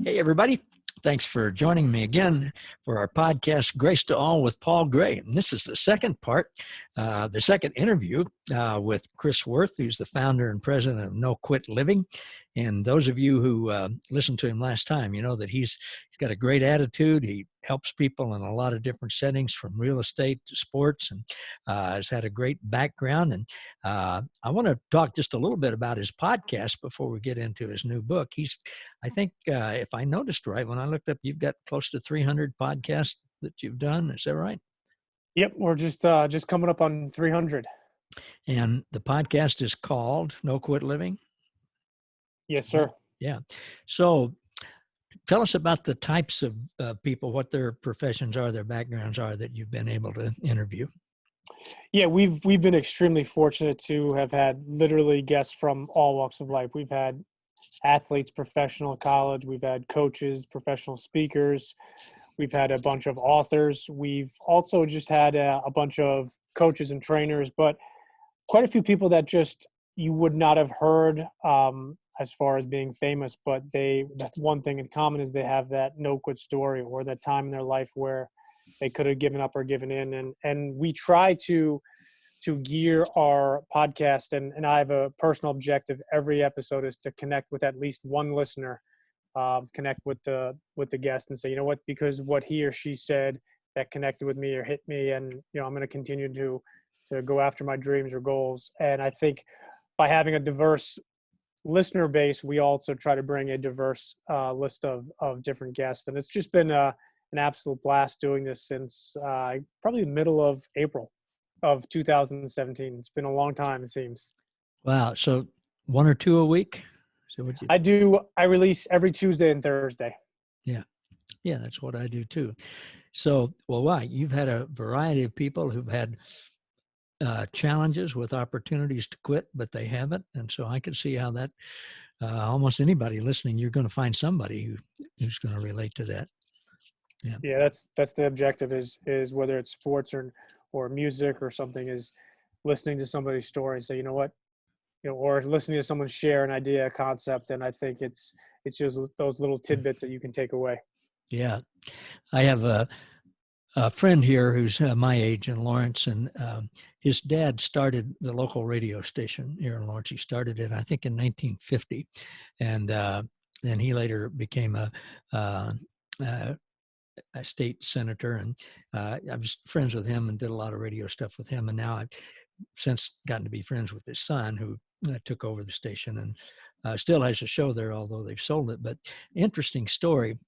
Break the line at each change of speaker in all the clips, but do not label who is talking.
Hey, everybody. Thanks for joining me again for our podcast, Grace to All with Paul Gray. And this is the second part, the second interview with Chris Wirth, who's the founder and president of No Quit Living. And those of you who listened to him last time, you know that he's got a great attitude. He helps people in a lot of different settings, from real estate to sports, and has had a great background. And I want to talk just a little bit about his podcast before we get into his new book. I think if I noticed right, when I looked up, you've got close to 300 podcasts that you've done. Is that right?
Yep, we're just coming up on 300.
And the podcast is called No Quit Living?
Yes, sir.
Yeah. So tell us about the types of people, what their professions are, their backgrounds are that you've been able to interview.
Yeah, we've been extremely fortunate to have had literally guests from all walks of life. We've had athletes, professional, college. We've had coaches, professional speakers. We've had a bunch of authors. We've also just had a bunch of coaches and trainers, but quite a few people that just you would not have heard as far as being famous. But that's one thing in common is they have that no quit story, or that time in their life where they could have given up or given in. And we try to gear our podcast, and I have a personal objective every episode is to connect with at least one listener, connect with the guest and say, you know what, because what he or she said that connected with me or hit me, and I'm going to continue to go after my dreams or goals. And I think by having a diverse listener base, we also try to bring a diverse list of different guests, and it's just been an absolute blast doing this since probably the middle of April of 2017. It's been a long time, it seems.
Wow. So one or two a week?
I release every Tuesday and Thursday.
Yeah. Yeah, that's what I do too. So, well, why? You've had a variety of people who've had challenges with opportunities to quit, but they haven't. And so I can see how that almost anybody listening, you're going to find somebody who's going to relate to that.
Yeah, that's the objective is whether it's sports or music or something, is listening to somebody's story and say, you know what, or listening to someone share an idea, a concept. And I think it's just those little tidbits that you can take away.
Yeah. I have a friend here who's my age in Lawrence, and his dad started the local radio station here in Lawrence. He started it, I think, in 1950. And then he later became a state senator, and I was friends with him and did a lot of radio stuff with him. And now I've since gotten to be friends with his son, who took over the station and still has a show there, although they've sold it. But interesting story.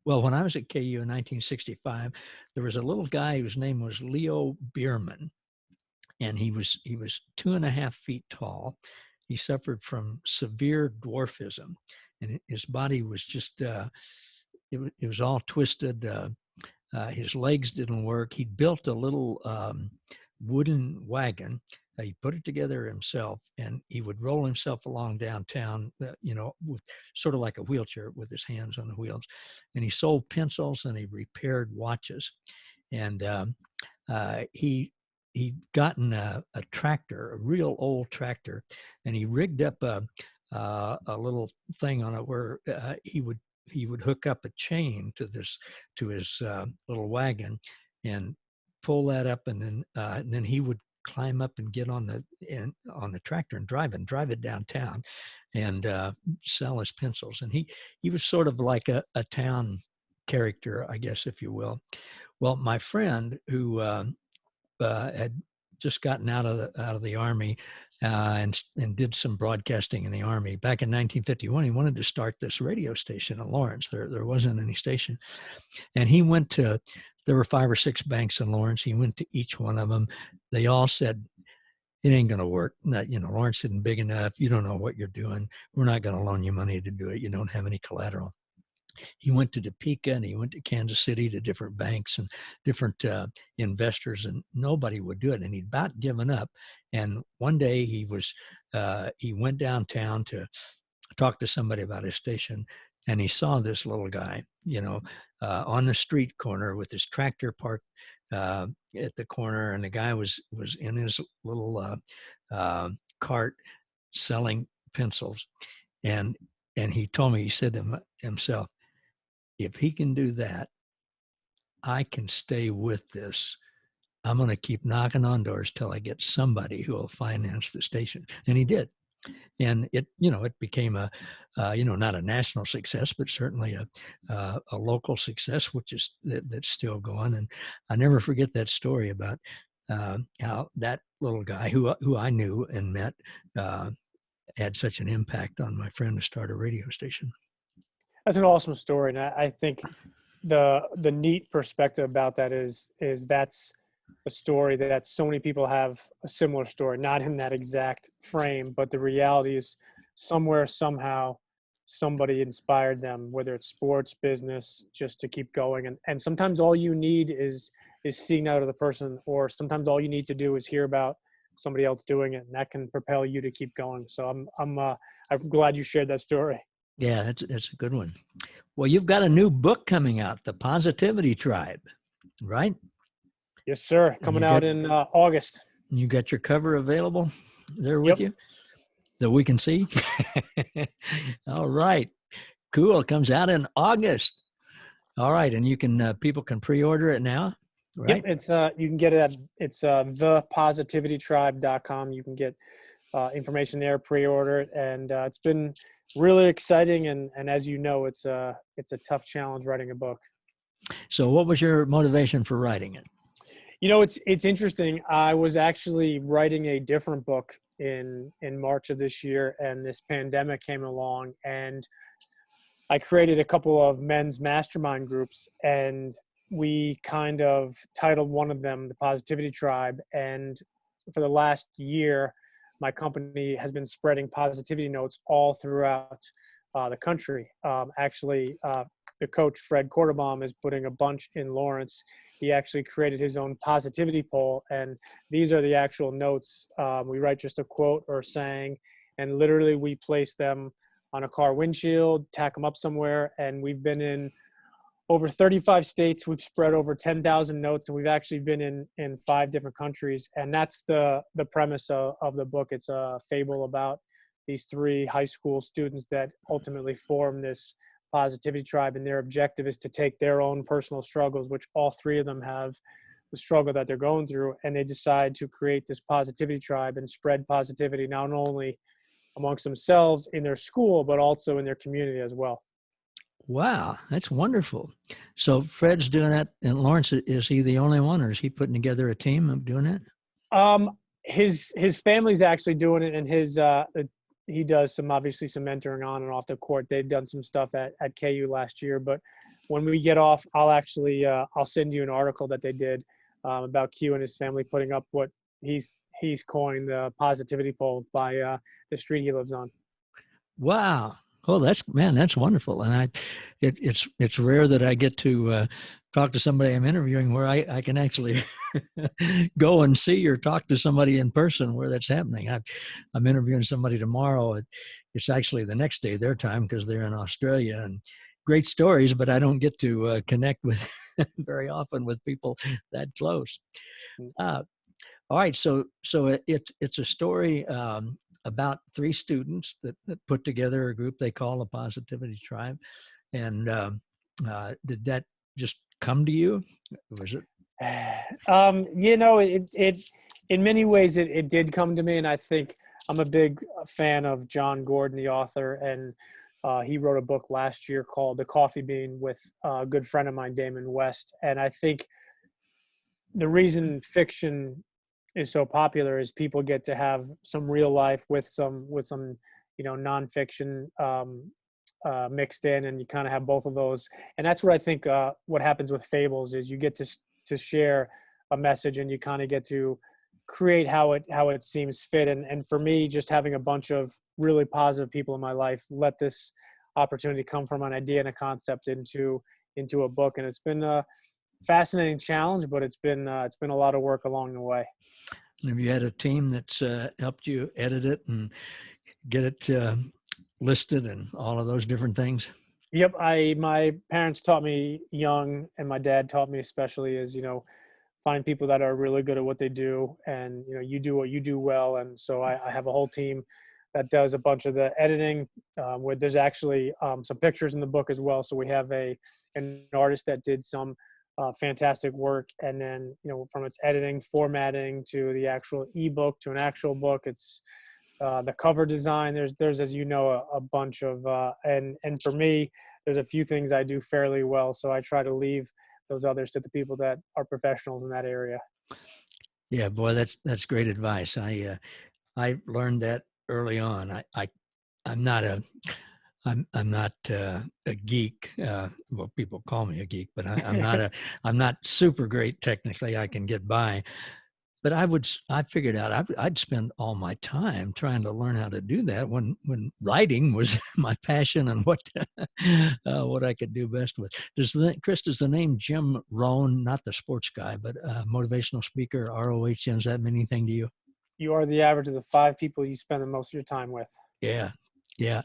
When I was at KU in 1965, there was a little guy whose name was Leo Bierman, and he was 2.5 feet tall. He suffered from severe dwarfism, and his body was just it was all twisted. His legs didn't work. He built a little wooden wagon. He put it together himself, and he would roll himself along downtown, with sort of like a wheelchair with his hands on the wheels. And he sold pencils and he repaired watches. And he'd gotten a tractor, a real old tractor, and he rigged up a little thing on it where he would hook up a chain to his little wagon and pull that up, and then he would climb up and get on the tractor and drive it downtown and sell his pencils. And he was sort of like a town character, I guess, if you will. Well, my friend who had just gotten out of the Army and did some broadcasting in the Army back in 1951, he wanted to start this radio station in Lawrence. There wasn't any station, and he went to. There were 5 or 6 banks in Lawrence. He went to each one of them. They all said, "It ain't going to work. Lawrence isn't big enough. You don't know what you're doing. We're not going to loan you money to do it. You don't have any collateral." He went to Topeka and he went to Kansas City to different banks and different investors, and nobody would do it. And he'd about given up. And one day he went downtown to talk to somebody about his station, and he saw this little guy, on the street corner with his tractor parked at the corner, and the guy was in his little cart selling pencils. And And he told me, he said to himself, if he can do that, I can stay with this. I'm going to keep knocking on doors till I get somebody who will finance the station. And he did. And it, it became a, not a national success, but certainly a local success, which is that's still going. And I never forget that story about how that little guy who I knew and met had such an impact on my friend to start a radio station.
That's an awesome story, and I think the neat perspective about that is that's a story that so many people have a similar story, not in that exact frame, but the reality is somewhere, somehow, somebody inspired them, whether it's sports, business, just to keep going. And sometimes all you need is seeing that other person, or sometimes all you need to do is hear about somebody else doing it, and that can propel you to keep going. So I'm glad you shared that story.
Yeah, that's a good one. Well, you've got a new book coming out, The Positivity Tribe, right?
Yes, sir. Coming out in August.
You got your cover available there with
Yep.
you that we can see? All right. Cool. It comes out in August. All right. And you can, people can pre-order it now, right?
Yep. It's, you can get it at, it's thepositivitytribe.com. You can get information there, pre-order it. And it's been really exciting. And as you know, it's a tough challenge writing a book.
So what was your motivation for writing it?
It's interesting. I was actually writing a different book in March of this year, and this pandemic came along, and I created a couple of men's mastermind groups, and we kind of titled one of them The Positivity Tribe. And for the last year, my company has been spreading positivity notes all throughout the country. The coach, Fred Cordobaum, is putting a bunch in Lawrence. He actually created his own positivity poll, and these are the actual notes. We write just a quote or saying, and literally we place them on a car windshield, tack them up somewhere, and we've been in over 35 states. We've spread over 10,000 notes, and we've actually been in 5 different countries. And that's the premise of the book. It's a fable about these 3 high school students that ultimately form this positivity tribe, and their objective is to take their own personal struggles, which all 3 of them have the struggle that they're going through, and they decide to create this positivity tribe and spread positivity not only amongst themselves in their school, but also in their community as well.
Wow, that's wonderful. So Fred's doing that in Lawrence. Is he the only one, or is he putting together a team of doing it?
His family's actually doing it, and he does some mentoring on and off the court. They've done some stuff at KU last year, but when we get off, I'll send you an article that they did about Q and his family putting up what he's coined the positivity pole by the street he lives on.
Wow. Oh, that's wonderful. And it's rare that I get to talk to somebody I'm interviewing where I can actually go and see or talk to somebody in person where that's happening. I'm interviewing somebody tomorrow. It's actually the next day their time because they're in Australia, and great stories, but I don't get to connect with very often with people that close. All right, so it's a story about 3 students that put together a group they call a Positivity Tribe, and did that just come to you? Was it?
It in many ways it did come to me, and I think I'm a big fan of John Gordon, the author, and he wrote a book last year called The Coffee Bean with a good friend of mine, Damon West, and I think the reason fiction is so popular is people get to have some real life with some nonfiction mixed in, and you kind of have both of those. And that's what I think what happens with fables is you get to share a message, and you kind of get to create how it seems fit. And for me, just having a bunch of really positive people in my life let this opportunity come from an idea and a concept into a book, and it's been a fascinating challenge, but it's been a lot of work along the way.
Have you had a team that's helped you edit it and get it listed and all of those different things?
Yep. My parents taught me young, and my dad taught me especially, is, find people that are really good at what they do, and, you do what you do well. And so I have a whole team that does a bunch of the editing, where there's actually some pictures in the book as well. So we have an artist that did some fantastic work. And then, from its editing, formatting, to the actual ebook, to an actual book, it's the cover design. There's as you know, a bunch of, and for me, there's a few things I do fairly well. So I try to leave those others to the people that are professionals in that area.
Yeah, boy, that's great advice. I learned that early on. I'm not I'm not a geek. Well, people call me a geek, but I'm not I'm not super great technically. I can get by, but I figured out I'd spend all my time trying to learn how to do that when writing was my passion and what I could do best with. Chris, does the name Jim Rohn, not the sports guy, but motivational speaker, ROH, does that mean anything to you?
You are the average of the 5 people you spend the most of your time with.
Yeah. Yeah.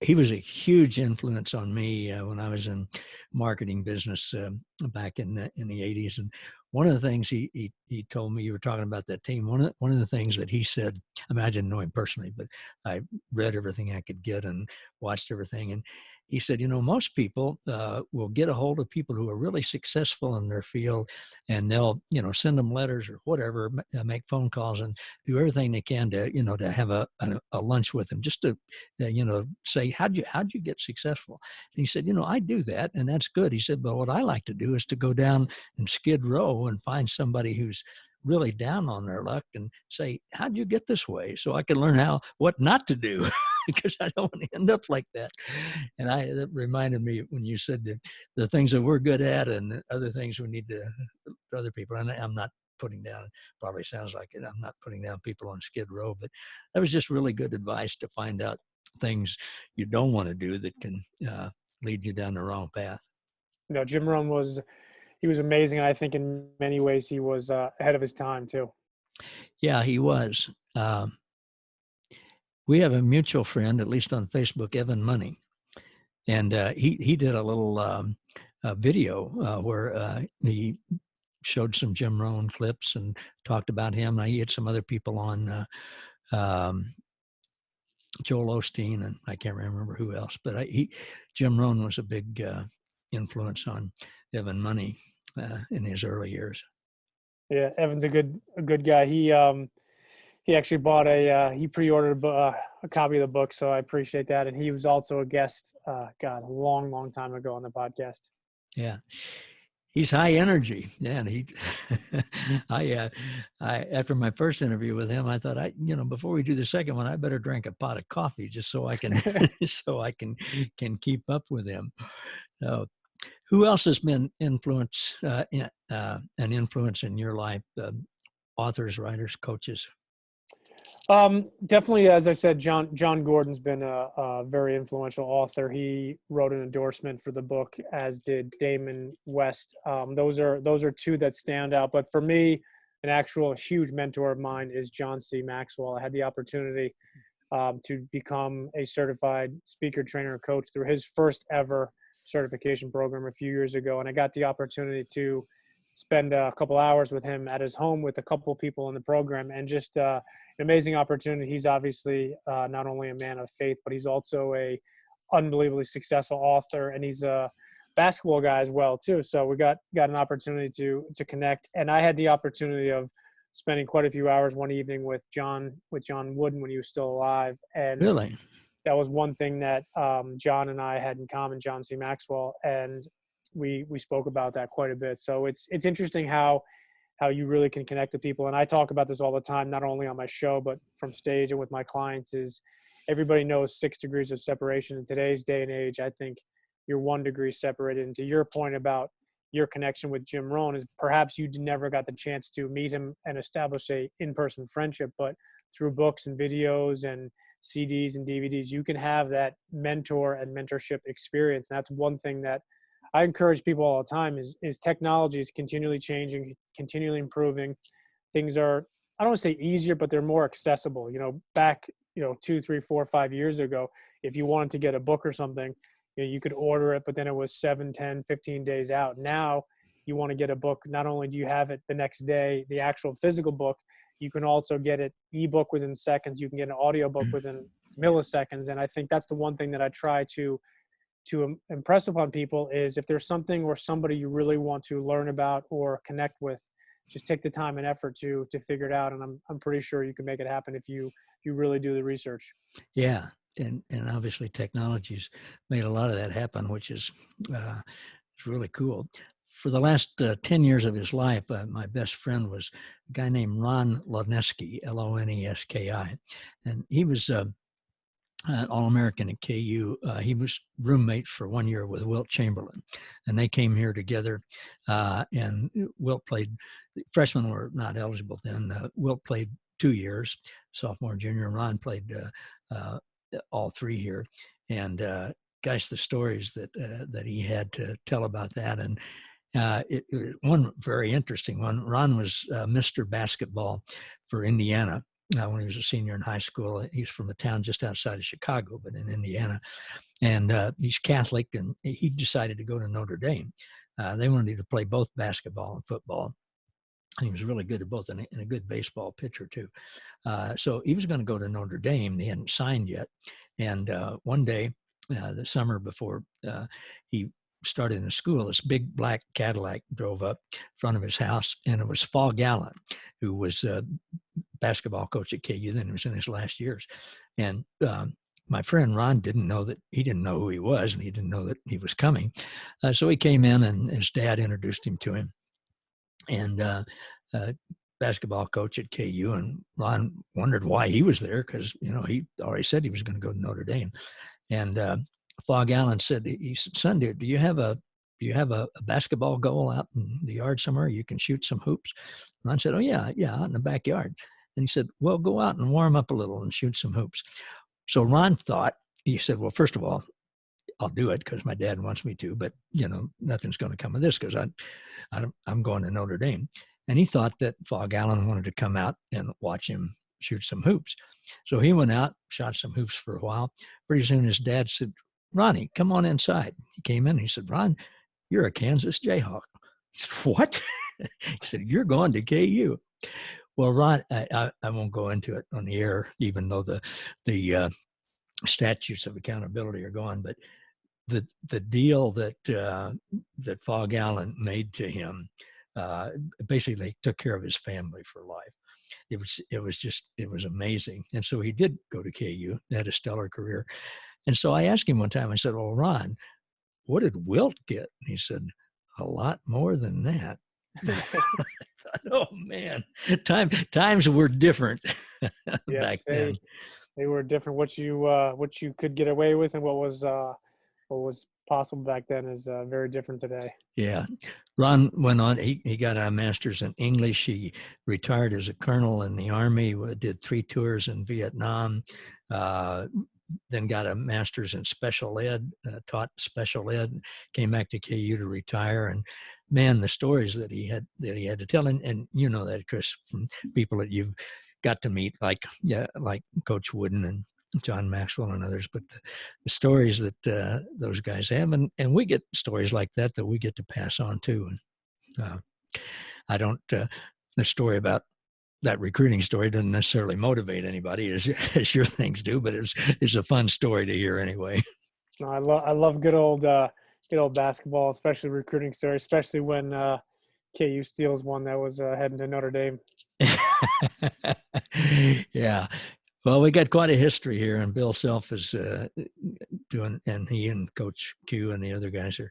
He was a huge influence on me when I was in marketing business back in the 80s. And one of the things he told me, you were talking about that team. One of the things that he said, I mean, I didn't know him personally, but I read everything I could get and watched everything. And he said, most people will get a hold of people who are really successful in their field, and they'll, send them letters or whatever, make phone calls and do everything they can to, to have a lunch with them, just to, say, how'd you get successful? And he said, I do that, and that's good. He said, but what I like to do is to go down and Skid Row and find somebody who's really down on their luck and say, how'd you get this way? So I can learn what not to do. Because I don't want to end up like that. And that reminded me when you said that the things that we're good at and the other things we need to other people. And I'm not putting down, probably sounds like it, I'm not putting down people on Skid Row, but that was just really good advice to find out things you don't want to do that can lead you down the wrong path.
Jim Rohn was amazing. I think in many ways he was ahead of his time too.
Yeah, he was. We have a mutual friend, at least on Facebook, Evan Money, and he did a little video where he showed some Jim Rohn clips and talked about him. He had some other people on, Joel Osteen, and I can't remember who else, but Jim Rohn was a big influence on Evan Money in his early years.
Yeah, Evan's a good guy. He actually bought he pre-ordered a copy of the book, so I appreciate that. And he was also a guest, a long time ago on the podcast.
Yeah, he's high energy. Yeah, and I after my first interview with him, I thought before we do the second one, I better drink a pot of coffee just so I can can keep up with him. Who else has been an influence in your life? Authors, writers, coaches.
Definitely, as I said, John Gordon's been a very influential author. He wrote an endorsement for the book, as did Damon West. Those are two that stand out. But for me, an actual huge mentor of mine is John C. Maxwell. I had the opportunity to become a certified speaker, trainer, and coach through his first ever certification program a few years ago. And I got the opportunity to spend a couple hours with him at his home with a couple of people in the program, and just an amazing opportunity. He's obviously not only a man of faith, but he's also a unbelievably successful author, and he's a basketball guy as well too. So we got an opportunity to connect, and I had the opportunity of spending quite a few hours one evening with John Wooden when he was still alive. And
really,
that was one thing that John and I had in common, John C. Maxwell, and we spoke about that quite a bit. So it's interesting how you really can connect with people. And I talk about this all the time, not only on my show, but from stage and with my clients. Is everybody knows 6 degrees of separation in today's day and age. I think you're 1 degree separated. And to your point about your connection with Jim Rohn, is perhaps you never got the chance to meet him and establish a in-person friendship, but through books and videos and CDs and DVDs, you can have that mentor and mentorship experience. And that's one thing that I encourage people all the time is technology is continually changing, continually improving. Things are, I don't want to say easier, but they're more accessible. Back, 2, 3, 4, 5 years ago, if you wanted to get a book or something, you could order it, but then it was 7, 10, 15 days out. Now you want to get a book. Not only do you have it the next day, the actual physical book, you can also get it ebook within seconds. You can get an audio book within milliseconds. And I think that's the one thing that I try to impress upon people is if there's something or somebody you really want to learn about or connect with, just take the time and effort to figure it out. And I'm pretty sure you can make it happen if you really do the research.
Yeah. And obviously technology's made a lot of that happen, which is really cool. For the last 10 years of his life, my best friend was a guy named Ron Loneski, Loneski. And he was an All-American at KU. He was roommates for 1 year with Wilt Chamberlain, and they came here together. And Wilt played. Freshmen were not eligible then. Wilt played 2 years, sophomore, junior. And Ron played all 3 here. And gosh, the stories that he had to tell about that, and one very interesting one. Ron was Mr. Basketball for Indiana. When he was a senior in high school. He's from a town just outside of Chicago, but in Indiana. And he's Catholic, and he decided to go to Notre Dame. They wanted to play both basketball and football. And he was really good at both, and a good baseball pitcher, too. So he was going to go to Notre Dame. He hadn't signed yet. And one day, the summer before he started in school, this big black Cadillac drove up in front of his house, and it was Fog Allen, who was basketball coach at KU. Then he was in his last years. And my friend Ron didn't know who he was, and he didn't know that he was coming. So he came in, and his dad introduced him to him. And basketball coach at KU, and Ron wondered why he was there because, he already said he was going to go to Notre Dame. And Fog Allen said, he said, son, do you have a basketball goal out in the yard somewhere you can shoot some hoops? Ron said, oh, yeah, out in the backyard. And he said, well, go out and warm up a little and shoot some hoops. So Ron thought, he said, well, first of all, I'll do it because my dad wants me to, but, nothing's going to come of this because I'm going to Notre Dame. And he thought that Fog Allen wanted to come out and watch him shoot some hoops. So he went out, shot some hoops for a while. Pretty soon his dad said, Ronnie, come on inside. He came in and he said, Ron, you're a Kansas Jayhawk. I said, what? He said, you're going to KU. Well, Ron, I won't go into it on the air, even though the statutes of accountability are gone. But the deal that Fog Allen made to him basically took care of his family for life. It was amazing. And so he did go to KU, had a stellar career. And so I asked him one time, I said, well, Ron, what did Wilt get? And he said, a lot more than that. Oh man, times were different back then.
They were different. What you could get away with and what was possible back then is very different today.
Yeah. Ron went on, he got a master's in English. He retired as a colonel in the Army, did 3 tours in Vietnam, then got a master's in special ed, taught special ed, came back to KU to retire. And man, the stories that he had to tell, and you know that, Chris, from people that you've got to meet, like Coach Wooden and John Maxwell and others, but the stories that those guys have, and we get stories like that we get to pass on too. And I don't, the story about that recruiting story doesn't necessarily motivate anybody as your things do, but it's a fun story to hear anyway.
No, I love good old basketball, especially recruiting story, especially when KU steals one that was heading to Notre Dame.
Yeah. Well, we got quite a history here, and Bill Self is doing, and he and Coach Q and the other guys are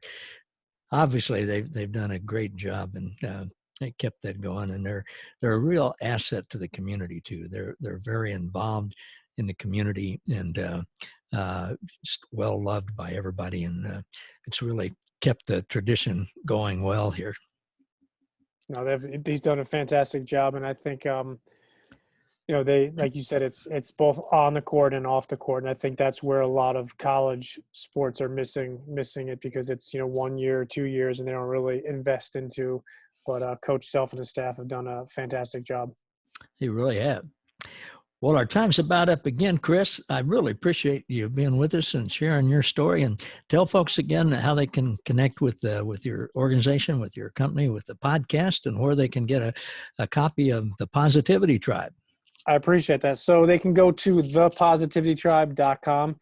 obviously they've done a great job, and they kept that going, and they're a real asset to the community too. They're very involved in the community, and just well loved by everybody, and it's really kept the tradition going well here.
No, he's done a fantastic job, and I think they, like you said, it's both on the court and off the court, and I think that's where a lot of college sports are missing it because it's 1 year, 2 years, and they don't really invest into. But Coach Self and his staff have done a fantastic job.
They really have. Well, our time's about up again, Chris. I really appreciate you being with us and sharing your story. And tell folks again how they can connect with your organization, with your company, with the podcast, and where they can get a copy of The Positivity Tribe.
I appreciate that. So they can go to thepositivitytribe.com.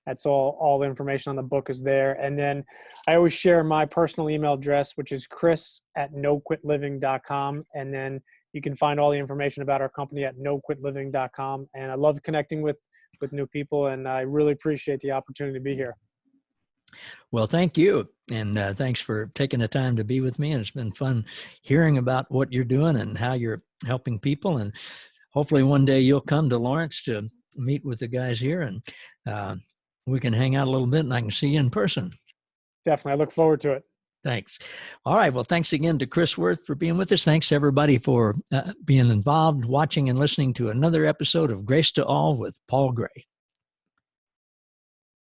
That's all the information on the book is there. And then I always share my personal email address, which is chris@noquitliving.com. And then you can find all the information about our company at noquitliving.com. And I love connecting with new people, and I really appreciate the opportunity to be here.
Well, thank you. And thanks for taking the time to be with me. And it's been fun hearing about what you're doing and how you're helping people. And hopefully one day you'll come to Lawrence to meet with the guys here, and we can hang out a little bit and I can see you in person.
Definitely. I look forward to it.
Thanks. All right. Well, thanks again to Chris Wirth for being with us. Thanks, everybody, for being involved, watching, and listening to another episode of Grace to All with Paul Gray.